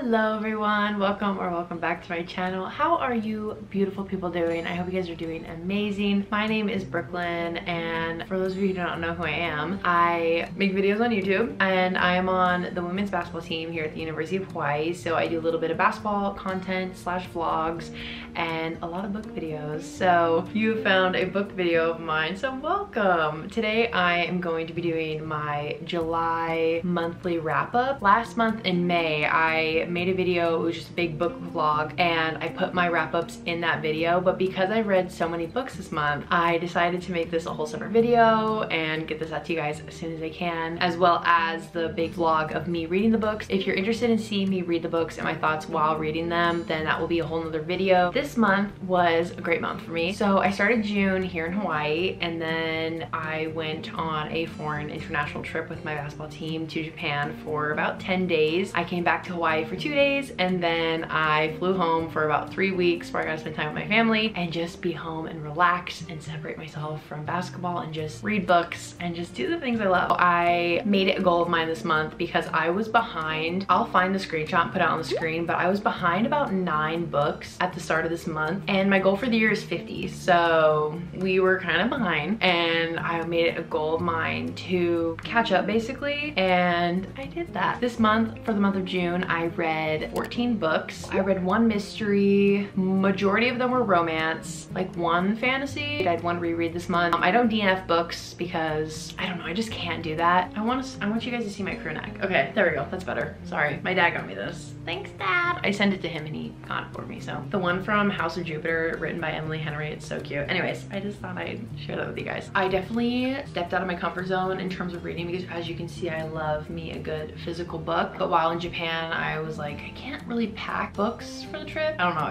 Hello everyone, welcome back to my channel. How are you beautiful people doing? I hope you guys are doing amazing. My name is Brooklyn, and for those of you who do not know who I am, I make videos on YouTube and I am on the women's basketball team here at the University of Hawai'i. So I do a little bit of basketball content slash vlogs and a lot of book videos. So you found a book video of mine, so welcome. Today I am going to be doing my July monthly wrap up. Last month in May I made a video, it was just a big book vlog, and I put my wrap-ups in that video, but because I read so many books this month, I decided to make this a whole separate video and get this out to you guys as soon as I can, as well as the big vlog of me reading the books. If you're interested in seeing me read the books and my thoughts while reading them, then that will be a whole nother video. This month was a great month for me. So I started June here in Hawaii, and then I went on a foreign international trip with my basketball team to Japan for about 10 days. I came back to Hawaii for 2 days, and then I flew home for about 3 weeks where I got to spend time with my family and just be home and relax and separate myself from basketball and just read books and just do the things I love. I made it a goal of mine this month because I was behind. I'll find the screenshot and put it on the screen, but I was behind about 9 books at the start of this month, and my goal for the year is 50. So we were kind of behind, and I made it a goal of mine to catch up basically, and I did that. This month, for the month of June, I read 14 books. I read 1 mystery, majority of them were romance, like 1 fantasy. I'd want to reread this month. I don't DNF books because I don't know, I just can't do that. I want you guys to see my crew neck. Okay, there we go, that's better. Sorry, my dad got me this. Thanks, Dad. I sent it to him and he got it for me. So the one from House of Jupiter, written by Emily Henry, it's so cute. Anyways, I just thought I'd share that with you guys. I definitely stepped out of my comfort zone in terms of reading because, as you can see, I love me a good physical book. But while in Japan, I was like, I can't really pack books for the trip. I don't know,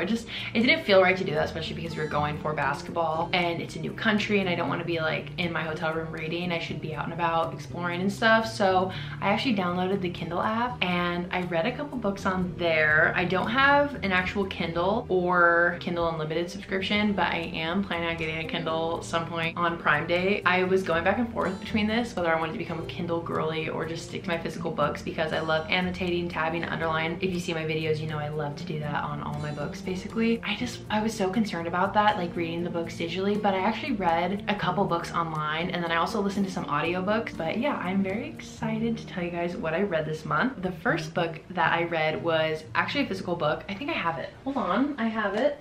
it didn't feel right to do that, especially because we were going for basketball and it's a new country and I don't want to be like in my hotel room reading. I should be out and about exploring and stuff. So I actually downloaded the Kindle app and I read a couple books on there. I don't have an actual Kindle or Kindle Unlimited subscription, but I am planning on getting a Kindle some point on Prime Day. I was going back and forth between this, whether I wanted to become a Kindle girly or just stick to my physical books, because I love annotating, tabbing, underline. If you see my videos, you know I love to do that on all my books basically. I was so concerned about that, like reading the books digitally, but I actually read a couple books online, and then I also listened to some audiobooks. But yeah, I'm very excited to tell you guys what I read this month. The first book that I read was actually a physical book. I think I have it. Hold on, I have it.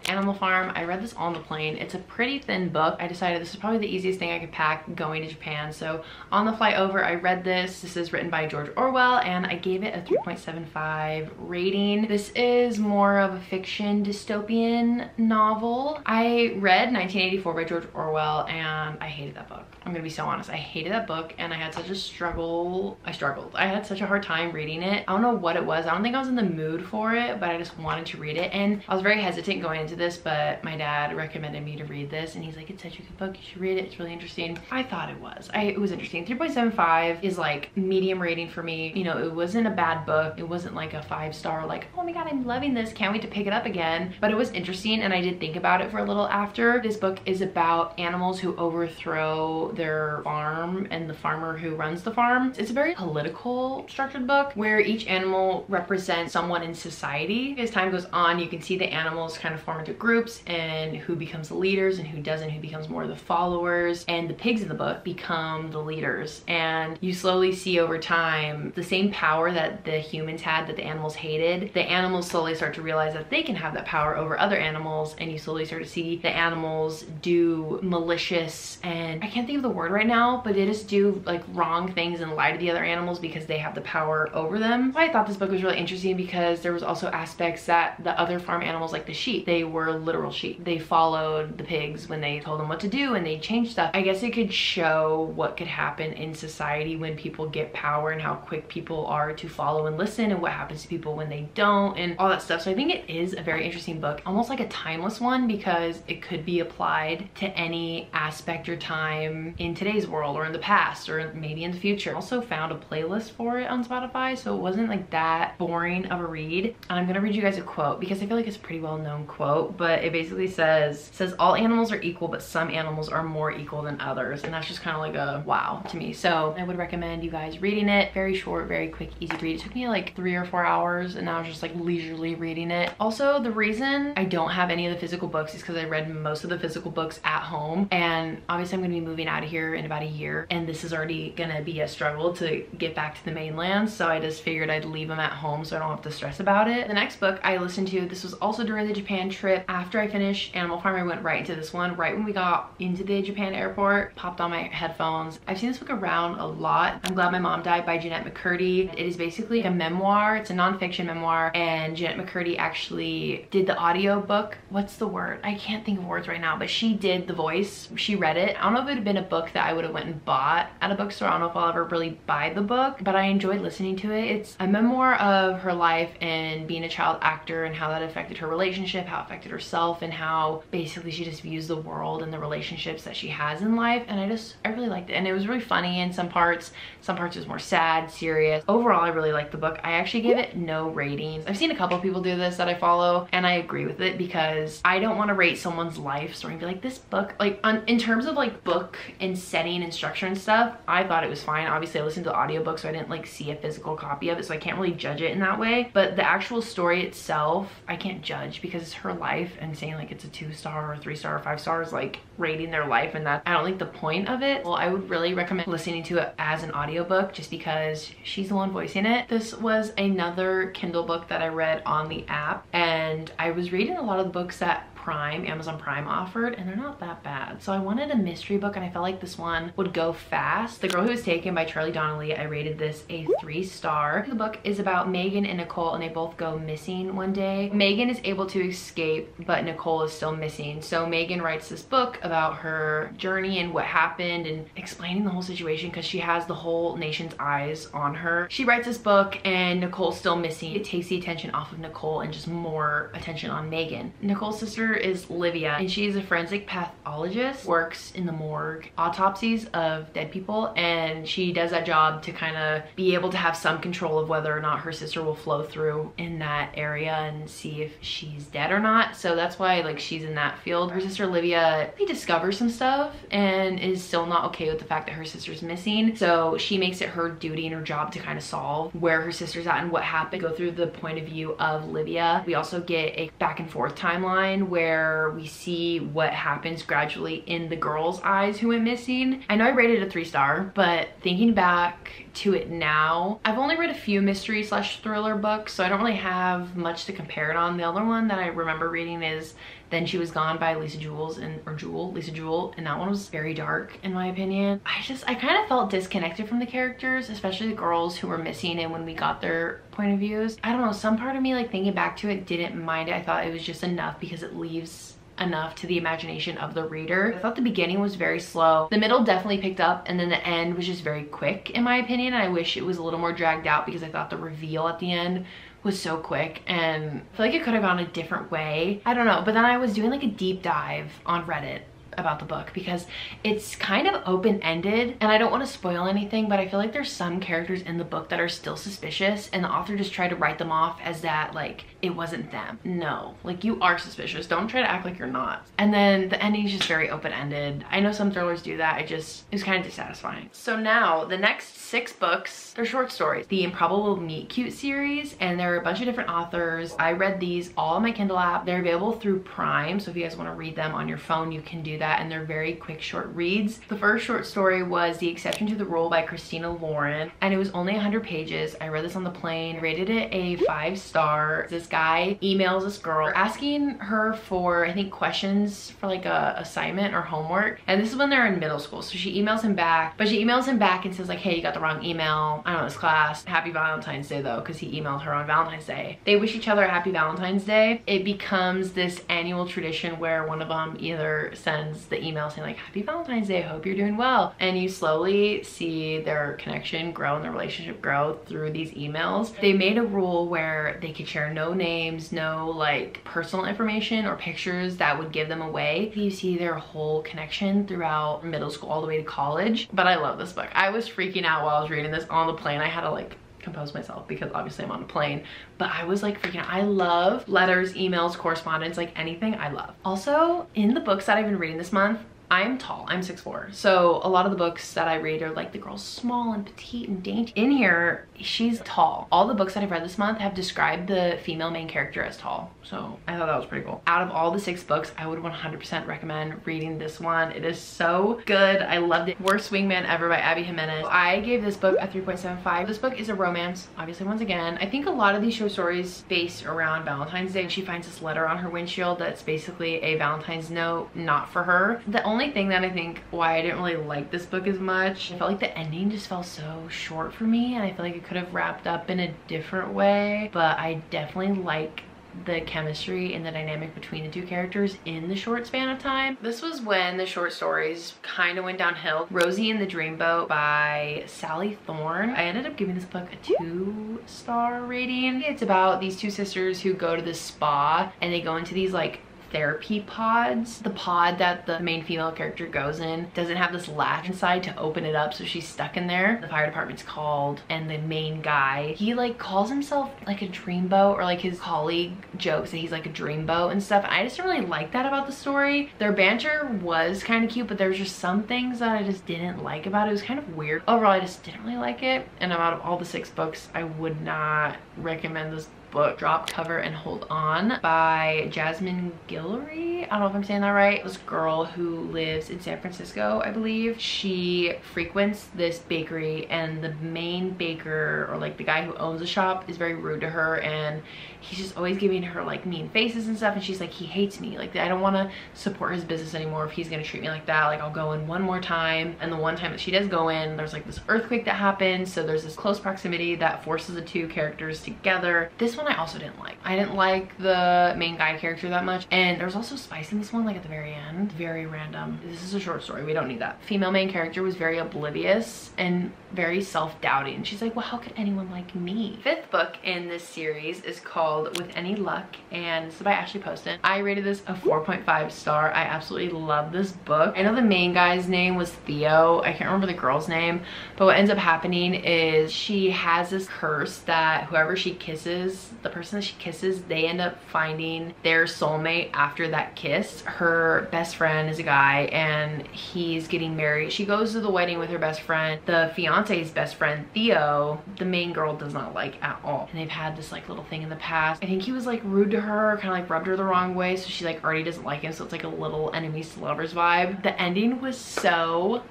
Animal Farm. I read this on the plane. It's a pretty thin book. I decided this is probably the easiest thing I could pack going to Japan. So on the flight over, I read this. This is written by George Orwell, and I gave it a 3.75 rating. This is more of a fiction dystopian novel. I read 1984 by George Orwell, and I hated that book. I'm gonna be so honest. I hated that book, and I had such a struggle. I struggled. I had such a hard time reading it. I don't know what it was. I don't think I was in the mood for it, but I just wanted to read it. And I was very hesitant going into this, but my dad recommended me to read this, and he's like, it's such a good book, you should read it, it's really interesting. I thought it was. It was interesting. 3.75 is like medium rating for me. You know, it wasn't a bad book. It wasn't like a 5-star, like, oh my god, I'm loving this, can't wait to pick it up again. But it was interesting, and I did think about it for a little after. This book is about animals who overthrow their farm and the farmer who runs the farm. It's a very political structured book where each animal represents someone in society. As time goes on, you can see the animals kind of form into groups, and who becomes the leaders and who doesn't, who becomes more the followers, and the pigs in the book become the leaders. And you slowly see over time the same power that the humans had that the animals hated. The animals slowly start to realize that they can have that power over other animals, and you slowly start to see the animals do malicious, and I can't think of the word right now, but they just do like wrong things and lie to the other animals because they have the power over them. So I thought this book was really interesting because there was also aspects that the other farm animals, like the sheep, they were literal sheep. They followed the pigs when they told them what to do, and they changed stuff. I guess it could show what could happen in society when people get power, and how quick people are to follow and listen, and what happens to people when they don't, and all that stuff. So I think it is a very interesting book, almost like a timeless one, because it could be applied to any aspect or time in today's world, or in the past, or maybe in the future. I also found a playlist for it on Spotify, so it wasn't like that boring of a read. And I'm gonna read you guys a quote because I feel like it's a pretty well-known quote. quote, but it basically says all animals are equal, but some animals are more equal than others. And that's just kind of like a wow to me. So I would recommend you guys reading it. Very short, very quick, easy read. It took me like 3 or 4 hours, and I was just like leisurely reading it. Also, the reason I don't have any of the physical books is because I read most of the physical books at home, and obviously I'm going to be moving out of here in about a year, and this is already going to be a struggle to get back to the mainland, so I just figured I'd leave them at home so I don't have to stress about it. The next book I listened to, this was also during the Japan trip. After I finished Animal Farm, I went right into this one. Right when we got into the Japan airport, popped on my headphones. I've seen this book around a lot. I'm Glad My Mom Died by Jeanette McCurdy. It is basically a memoir. It's a nonfiction memoir, and Jeanette McCurdy actually did the audio book. What's the word? I can't think of words right now, but she did the voice. She read it. I don't know if it had been a book that I would have went and bought at a bookstore. I don't know if I'll ever really buy the book, but I enjoyed listening to it. It's a memoir of her life and being a child actor and how that affected her relationship, how it affected herself, and how basically she just views the world and the relationships that she has in life. And I really liked it, and it was really funny in some parts. Some parts was more sad, serious. Overall, I really liked the book. I actually gave it no ratings. I've seen a couple people do this that I follow, and I agree with it because I don't want to rate someone's life story and be like, this book, like in terms of like book and setting and structure and stuff, I thought it was fine. Obviously I listened to the audiobook, so I didn't like see a physical copy of it, so I can't really judge it in that way. But the actual story itself, I can't judge because it's her life, and saying like it's a 2-star or 3-star or 5 stars, like rating their life, and that I don't think the point of it. Well, I would really recommend listening to it as an audiobook just because she's the one voicing it. This was another Kindle book that I read on the app, and I was reading a lot of the books that Amazon Prime offered, and they're not that bad. So I wanted a mystery book, and I felt like this one would go fast. The Girl Who Was Taken by Charlie Donnelly, I rated this a 3-star. The book is about Megan and Nicole, and they both go missing one day. Megan is able to escape, but Nicole is still missing. So Megan writes this book about her journey and what happened and explaining the whole situation because she has the whole nation's eyes on her. She writes this book, and Nicole's still missing. It takes the attention off of Nicole and just more attention on Megan. Nicole's sister is Livia, and she's a forensic pathologist, works in the morgue, autopsies of dead people, and she does that job to kind of be able to have some control of whether or not her sister will flow through in that area and see if she's dead or not. So that's why like she's in that field. Her sister Livia, he discovers some stuff and is still not okay with the fact that her sister's missing, so she makes it her duty and her job to kind of solve where her sister's at and what happened, go through the point of view of Livia. We also get a back and forth timeline where we see what happens gradually in the girl's eyes who went missing. I know I rated a 3-star, but thinking back to it now, I've only read a few mystery / thriller books, so I don't really have much to compare it on. The other one that I remember reading is Then She Was Gone by Lisa Jewell, and that one was very dark in my opinion. I kind of felt disconnected from the characters, especially the girls who were missing, and when we got their point of views, I don't know, some part of me like thinking back to it didn't mind it. I thought it was just enough because it leaves enough to the imagination of the reader. I thought the beginning was very slow. The middle definitely picked up, and then the end was just very quick in my opinion, and I wish it was a little more dragged out because I thought the reveal at the end was so quick, and I feel like it could have gone a different way. I don't know, but then I was doing like a deep dive on Reddit about the book because it's kind of open-ended, and I don't want to spoil anything, but I feel like there's some characters in the book that are still suspicious, and the author just tried to write them off as that like it wasn't them. No, like you are suspicious, don't try to act like you're not. And then the ending is just very open-ended. I know some thrillers do that. It was kind of dissatisfying. So now the next 6 books, they're short stories. The Improbable Meet Cute series, and there are a bunch of different authors. I read these all on my Kindle app. They're available through Prime, so if you guys want to read them on your phone, you can do that, and they're very quick short reads. The first short story was The Exception to the Rule by Christina Lauren, and it was only 100 pages. I read this on the plane, rated it a 5-star. This guy emails this girl asking her for, I think, questions for like a assignment or homework, and this is when they're in middle school. So she emails him back, but she emails him back and says like, hey, you got the wrong email. I don't know this class. Happy Valentine's Day though, because he emailed her on Valentine's Day. They wish each other a happy Valentine's Day. It becomes this annual tradition where one of them either sends the email saying like, happy Valentine's Day, hope you're doing well, and you slowly see their connection grow and their relationship grow through these emails. They made a rule where they could share no names, no like personal information or pictures that would give them away. You see their whole connection throughout middle school all the way to college. But I love this book. I was freaking out while I was reading this on the plane. I had to like compose myself because obviously I'm on a plane, but I was like freaking out. I love letters, emails, correspondence, like anything I love. Also, in the books that I've been reading this month, I'm tall, I'm 6'4". So a lot of the books that I read are like the girl's small and petite and dainty. In here, she's tall. All the books that I've read this month have described the female main character as tall. So I thought that was pretty cool. Out of all the 6 books, I would 100% recommend reading this one. It is so good. I loved it. Worst Wingman Ever by Abby Jimenez. I gave this book a 3.75. This book is a romance, obviously, once again. I think a lot of these short stories based around Valentine's Day. She finds this letter on her windshield that's basically a Valentine's note, not for her. The only thing that I think why I didn't really like this book as much, I felt like the ending just felt so short for me, and I feel like it could have wrapped up in a different way, but I definitely like the chemistry and the dynamic between the 2 characters in the short span of time. This was when the short stories kind of went downhill. Rosie and the Dreamboat by Sally Thorne. I ended up giving this book a 2-star rating. It's about these 2 sisters who go to this spa and they go into these like therapy pods. The pod that the main female character goes in doesn't have this latch inside to open it up, so she's stuck in there. The fire department's called, and the main guy, he like calls himself like a dreamboat, or like his colleague jokes that he's like a dreamboat and stuff. I just didn't really like that about the story. Their banter was kind of cute, but there was just some things that I just didn't like about it. It was kind of weird. Overall, I just didn't really like it, and out of all the 6 books, I would not recommend this book. Drop, Cover, and Hold On by Jasmine Guillory. I don't know if I'm saying that right. This girl who lives in San Francisco, I believe. She frequents this bakery, and the main baker, or like the guy who owns the shop, is very rude to her, and he's just always giving her like mean faces and stuff, and she's like, he hates me. Like, I don't want to support his business anymore if he's gonna treat me like that. Like, I'll go in one more time. And the one time that she does go in, there's like this earthquake that happens, so there's this close proximity that forces the 2 characters together. This one I also didn't like. I didn't like the main guy character that much, and there's also spice in this one, like at the very end. Very random. This is a short story, we don't need that. Female main character was very oblivious and very self-doubting. She's like, well, how could anyone like me? 5th book in this series is called With Any Luck, and this is by Ashley Poston. I rated this a 4.5 star. I absolutely love this book. I know the main guy's name was Theo. I can't remember the girl's name, but what ends up happening is she has this curse that whoever she kisses, the person that she kisses, they end up finding their soulmate after that kiss. Her best friend is a guy, and he's getting married. She goes to the wedding with her best friend. The fiance's best friend, Theo, the main girl does not like at all, and they've had this like little thing in the past. I think he was like rude to her, kind of like rubbed her the wrong way, so she like already doesn't like him, so it's like a little enemies to lovers vibe. The ending was so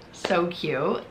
cute.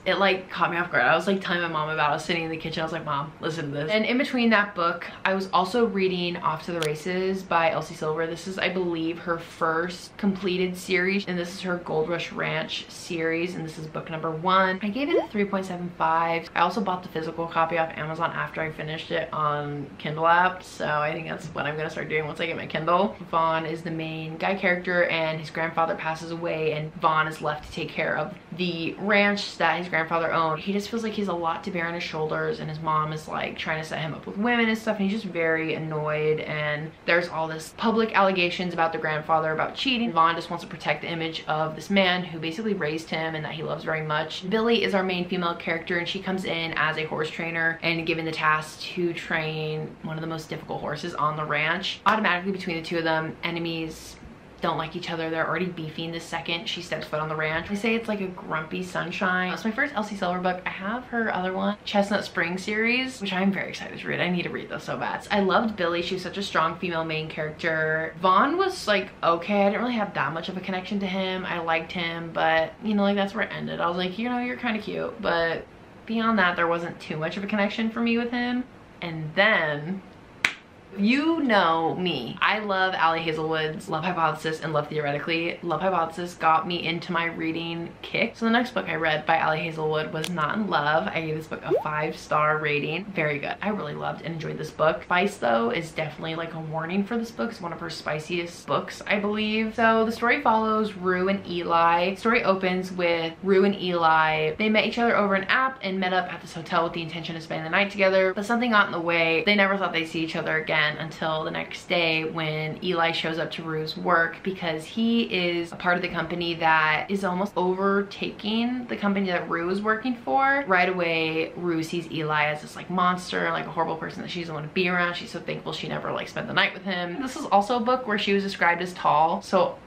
It like caught me off guard. I was like telling my mom about it. I was sitting in the kitchen, I was like, Mom, listen to this. And in between that book, I was also reading Off to the Races by Elsie Silver. This is, I believe, her first completed series, and this is her Gold Rush Ranch series, and this is book number 1. I gave it a 3.75. I also bought the physical copy off Amazon after I finished it on Kindle app, so I think that's what I'm gonna start doing once I get my Kindle. Vaughn is the main guy character, and his grandfather passes away, and Vaughn is left to take care of the ranch that his grandfather owned. He just feels like he's a lot to bear on his shoulders, and his mom is like trying to set him up with women and stuff, and he's just very annoyed, and there's all this public allegations about the grandfather about cheating. Vaughn just wants to protect the image of this man who basically raised him and that he loves very much. Billy is our main female character, and she comes in as a horse trainer and given the task to train one of the most difficult horses on the ranch. Automatically between the 2 of them, enemies, don't like each other. They're already beefing the second she steps foot on the ranch. I say it's like a grumpy sunshine. It's my first Elsie Silver book. I have her other one, Chestnut Spring series, which I'm very excited to read. I need to read those so bad. I loved Billy. She was such a strong female main character. Vaughn was like, okay, I didn't really have that much of a connection to him. I liked him, but you know, like that's where it ended. I was like, you know, you're kind of cute, but beyond that, there wasn't too much of a connection for me with him. And then, you know me. I love Ali Hazelwood's Love Hypothesis and Love Theoretically. Love Hypothesis got me into my reading kick. So the next book I read by Ali Hazelwood was Not in Love. I gave this book a 5-star rating. Very good. I really loved and enjoyed this book. Spice, though, is definitely like a warning for this book. It's one of her spiciest books, I believe. So the story follows Rue and Eli. The story opens with Rue and Eli. They met each other over an app and met up at this hotel with the intention of spending the night together, but something got in the way. They never thought they'd see each other again. again until the next day when Eli shows up to Rue's work, because he is a part of the company that is almost overtaking the company that Rue is working for. Right away, Rue sees Eli as this like monster, like a horrible person that she doesn't want to be around. She's so thankful she never like spent the night with him. This is also a book where she was described as tall, so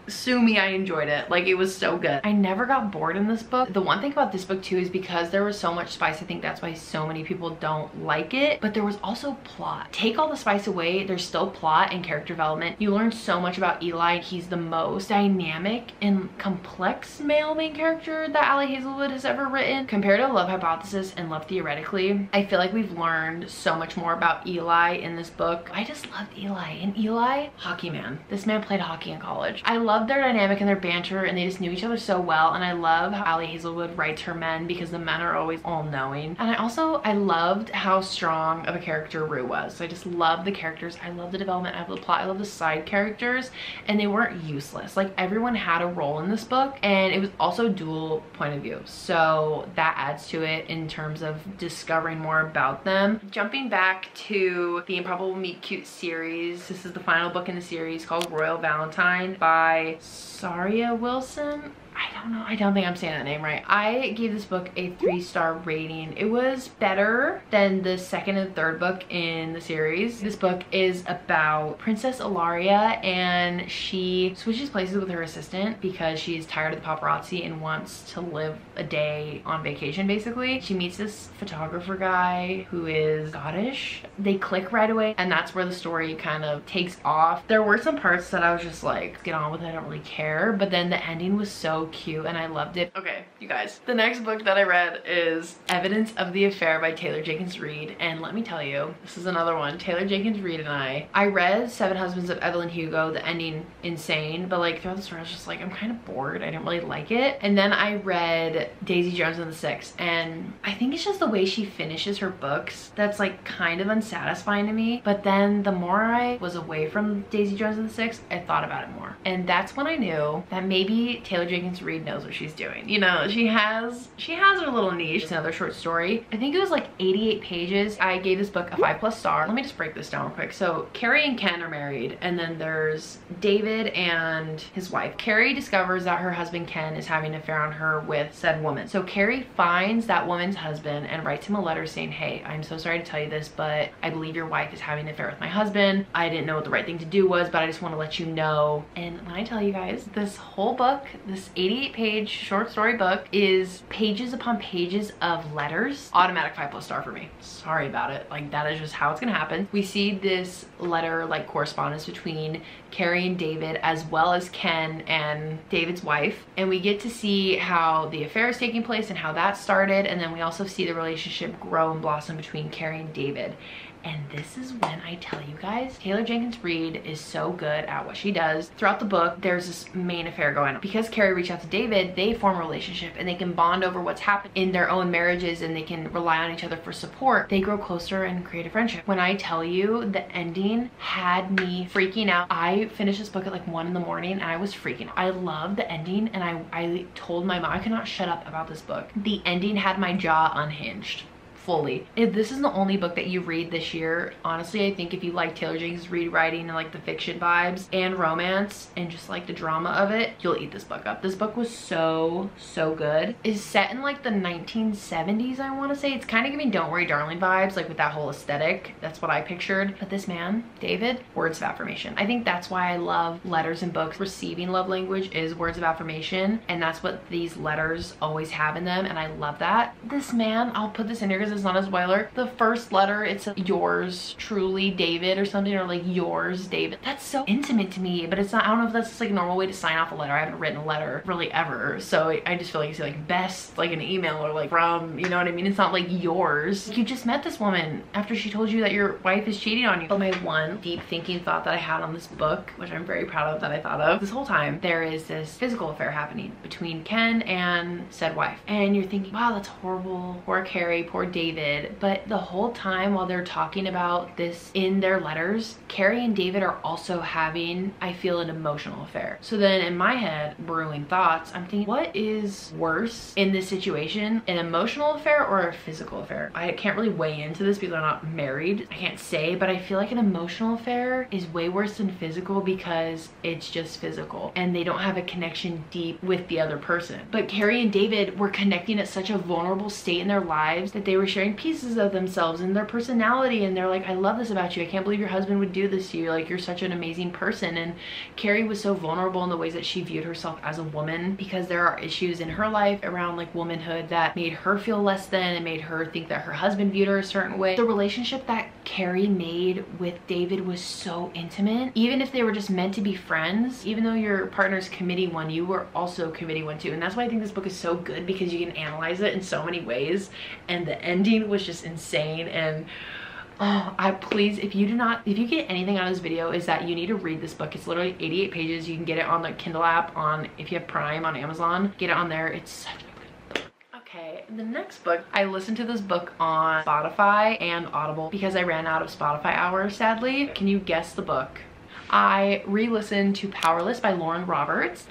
sue me, I enjoyed it. Like, it was so good. I never got bored in this book. The one thing about this book too is because there was so much spice, I think that's why so many people don't like it, but there was also plot. Take all the spice away, there's still plot and character development. You learn so much about Eli. He's the most dynamic and complex male main character that Ali Hazelwood has ever written. Compared to Love Hypothesis and Love Theoretically, I feel like we've learned so much more about Eli in this book. I just loved Eli. And Eli, hockey man. This man played hockey in college. I love their dynamic and their banter, and they just knew each other so well. And I love how Ali Hazelwood writes her men, because the men are always all-knowing. And I loved how strong of a character Rue was. So I just love the characters. I love the development. I love the plot. I love the side characters, and they weren't useless. Like, everyone had a role in this book, and it was also dual point of view, so that adds to it in terms of discovering more about them. Jumping back to the Improbable Meet Cute series, this is the final book in the series called Royal Valentine by Saria Wilson. I don't know, I don't think I'm saying that name right. I gave this book a 3-star rating. It was better than the second and third book in the series. This book is about Princess Ilaria, and she switches places with her assistant because she's tired of the paparazzi and wants to live a day on vacation, basically. She meets this photographer guy who is Scottish. They click right away, and that's where the story kind of takes off. There were some parts that I was just like, get on with it, I don't really care, but then the ending was so cute and I loved it. Okay, you guys, the next book that I read is Evidence of the Affair by Taylor Jenkins Reid, and let me tell you, this is another one. Taylor Jenkins Reid and I read Seven Husbands of Evelyn Hugo, the ending insane, but like throughout the story I was just like, I'm kind of bored, I didn't really like it. And then I read Daisy Jones and the Six, and I think it's just the way she finishes her books that's like kind of unsatisfying to me. But then the more I was away from Daisy Jones and the Six, I thought about it more, and that's when I knew that maybe Taylor Jenkins Reid knows what she's doing. You know, she has her little niche. It's another short story. I think it was like 88 pages. I gave this book a 5+ star. Let me just break this down real quick. So Carrie and Ken are married, and then there's David and his wife. Carrie discovers that her husband Ken is having an affair on her with said woman. So Carrie finds that woman's husband and writes him a letter saying, hey, I'm so sorry to tell you this, but I believe your wife is having an affair with my husband. I didn't know what the right thing to do was, but I just want to let you know. And when I tell you guys, this whole book, this 88-page short story book, is pages upon pages of letters. Automatic 5+ star for me. Sorry about it. Like, that is just how it's gonna happen. We see this letter like correspondence between Carrie and David, as well as Ken and David's wife, and we get to see how the affair is taking place and how that started, and then we also see the relationship grow and blossom between Carrie and David. And this is when I tell you guys, Taylor Jenkins Reid is so good at what she does. Throughout the book, there's this main affair going on. Because Carrie reached out to David, they form a relationship and they can bond over what's happened in their own marriages, and they can rely on each other for support. They grow closer and create a friendship. When I tell you, the ending had me freaking out. I finished this book at like 1 in the morning and I was freaking out. I loved the ending, and I told my mom I could not shut up about this book. The ending had my jaw unhinged. Fully. If this is the only book that you read this year, honestly, I think if you like Taylor Jenkins Reid writing and like the fiction vibes and romance and just like the drama of it, you'll eat this book up. This book was so good. It's set in like the 1970s, I want to say. It's kind of giving Don't Worry Darling vibes, like with that whole aesthetic. That's what I pictured. But this man, David, words of affirmation. I think that's why I love letters and books. Receiving love language is words of affirmation, and that's what these letters always have in them, and I love that. This man, I'll put this in here because it's not a spoiler. The first letter, it's yours truly David or something, or like yours David. That's so intimate to me, but it's not, I don't know if that's just like a normal way to sign off a letter. I haven't written a letter really ever, so I just feel like it's like best like an email or like from, you know what I mean? It's not like yours. You just met this woman after she told you that your wife is cheating on you. But my one deep thinking thought that I had on this book, which I'm very proud of that I thought of, this whole time, there is this physical affair happening between Ken and said wife, and you're thinking, wow, that's horrible, poor Carrie, poor David. David, but the whole time while they're talking about this in their letters, Carrie and David are also having, I feel, an emotional affair. So then in my head, brewing thoughts, I'm thinking, what is worse in this situation, an emotional affair or a physical affair? I can't really weigh into this because I'm not married. I can't say, but I feel like an emotional affair is way worse than physical because it's just physical and they don't have a connection deep with the other person. But Carrie and David were connecting at such a vulnerable state in their lives that they were sharing pieces of themselves and their personality, and they're like, I love this about you. I can't believe your husband would do this to you. Like, you're such an amazing person. And Carrie was so vulnerable in the ways that she viewed herself as a woman because there are issues in her life around like womanhood that made her feel less than and made her think that her husband viewed her a certain way. The relationship that Carrie made with David was so intimate. Even if they were just meant to be friends, even though your partner's committing one, you were also committing one too. And that's why I think this book is so good, because you can analyze it in so many ways, and the ending was just insane. And oh, please, if you get anything out of this video, is that you need to read this book. It's literally 88 pages. You can get it on the Kindle app, on, if you have Prime, on Amazon, get it on there. It's such a good book. Okay, the next book, I listened to this book on Spotify and Audible because I ran out of Spotify hours, sadly. Can you guess the book? I re-listened to Powerless by Lauren Roberts.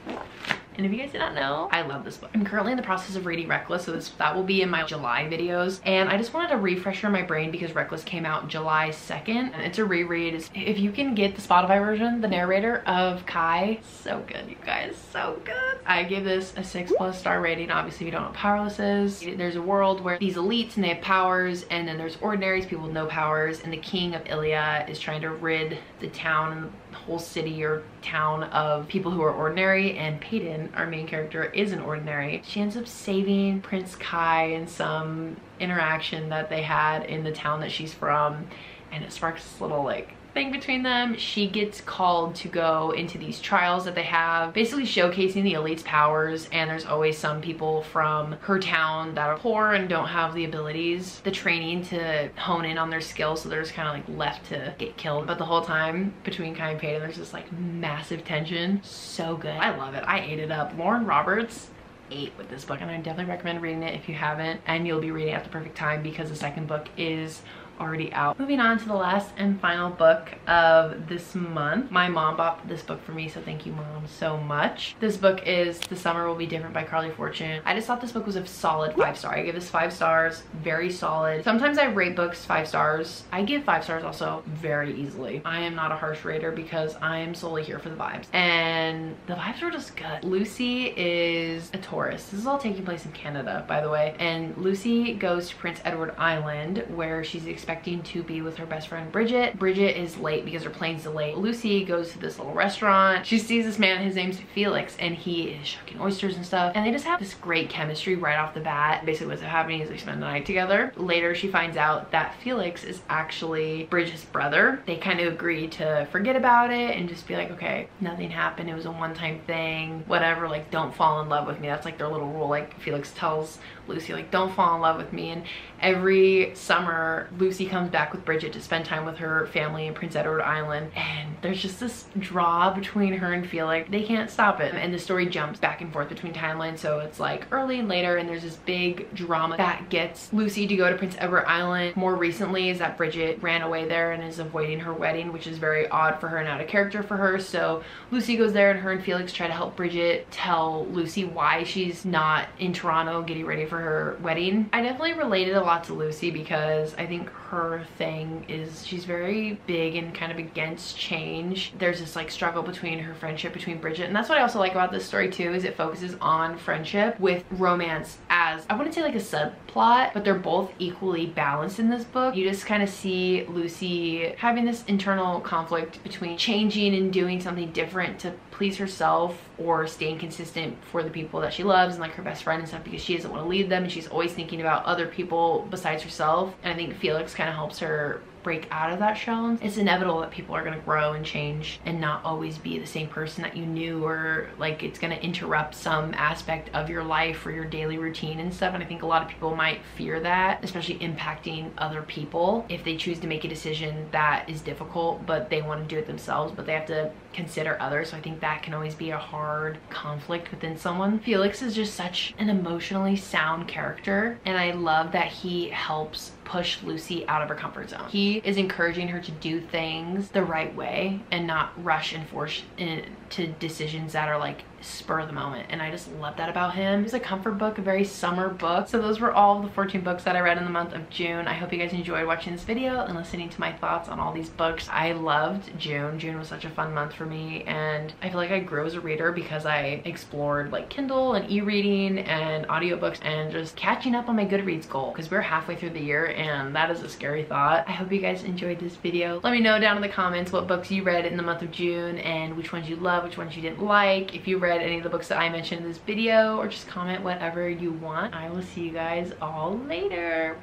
And if you guys did not know, I love this book. I'm currently in the process of reading Reckless, so that will be in my July videos. And I just wanted a refresher in my brain because Reckless came out July 2nd. And it's a reread. If you can get the Spotify version, the narrator of Kai, so good, you guys, so good. I give this a 6+ star rating. Obviously, if you don't know what Powerless is, there's a world where these elites and they have powers, and then there's ordinaries, people with no powers, and the king of Ilia is trying to rid the town and the whole city or town of people who are ordinary. And Peyton, our main character, is an ordinary. She ends up saving Prince Kai in some interaction that they had in the town that she's from, and it sparks this little like thing between them. She gets called to go into these trials that they have, basically showcasing the elite's powers, and there's always some people from her town that are poor and don't have the abilities, the training to hone in on their skills, so they're just kind of like left to get killed. But the whole time between Kai and Peyton, there's this like massive tension. So good. I love it. I ate it up. Lauren Roberts ate with this book, and I definitely recommend reading it if you haven't, and you'll be reading it at the perfect time because the second book is already out. Moving on to the last and final book of this month. My mom bought this book for me, so thank you, Mom, so much. This book is The Summer Will Be Different by Carly Fortune. I just thought this book was a solid 5-star. I give this 5 stars, very solid. Sometimes I rate books 5 stars. I give 5 stars also very easily. I am not a harsh rater because I am solely here for the vibes, and the vibes were just good. Lucy is a tourist. This is all taking place in Canada, by the way, and Lucy goes to Prince Edward Island where she's expecting to be with her best friend Bridget. Bridget is late because her plane's delayed. Lucy goes to this little restaurant. She sees this man, his name's Felix, and he is shucking oysters and stuff, and they just have this great chemistry right off the bat. Basically what's happening is they spend the night together. Later she finds out that Felix is actually Bridget's brother. They kind of agree to forget about it and just be like, okay, nothing happened, it was a one-time thing, whatever, like don't fall in love with me. That's like their little rule. Like Felix tells Lucy, like, don't fall in love with me. And every summer Lucy comes back with Bridget to spend time with her family in Prince Edward Island, and there's just this draw between her and Felix. They can't stop it, and the story jumps back and forth between timelines, so it's like early and later, and there's this big drama that gets Lucy to go to Prince Edward Island. More recently is that Bridget ran away there and is avoiding her wedding, which is very odd for her and out of character for her. So Lucy goes there, and her and Felix try to help Bridget tell Lucy why she's not in Toronto getting ready for her wedding. I definitely related a lot to Lucy because I think her thing is she's very big and kind of against change. There's this like struggle between her friendship between Bridget, and that's what I also like about this story too, is it focuses on friendship with romance as, I wouldn't say like a subplot, but they're both equally balanced in this book. You just kind of see Lucy having this internal conflict between changing and doing something different to please herself or staying consistent for the people that she loves and like her best friend and stuff, because she doesn't want to leave them and she's always thinking about other people besides herself. And I think Felix kind of helps her break out of that shell. It's inevitable that people are going to grow and change and not always be the same person that you knew, or like it's going to interrupt some aspect of your life or your daily routine and stuff. And I think a lot of people might fear that, especially impacting other people if they choose to make a decision that is difficult, but they want to do it themselves, but they have to consider others. So I think that can always be a hard conflict within someone. Felix is just such an emotionally sound character, and I love that he helps push Lucy out of her comfort zone. He is encouraging her to do things the right way and not rush and force into decisions that are like spur of the moment, and I just love that about him. It's a comfort book, a very summer book. So those were all of the 14 books that I read in the month of June. I hope you guys enjoyed watching this video and listening to my thoughts on all these books. I loved June. June was such a fun month for me, and I feel like I grew as a reader because I explored like Kindle and e-reading and audiobooks and just catching up on my Goodreads goal, because we're halfway through the year and that is a scary thought. I hope you guys enjoyed this video. Let me know down in the comments what books you read in the month of June and which ones you love, which ones you didn't like. If you read any of the books that I mentioned in this video, or just comment whatever you want. I will see you guys all later.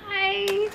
Bye.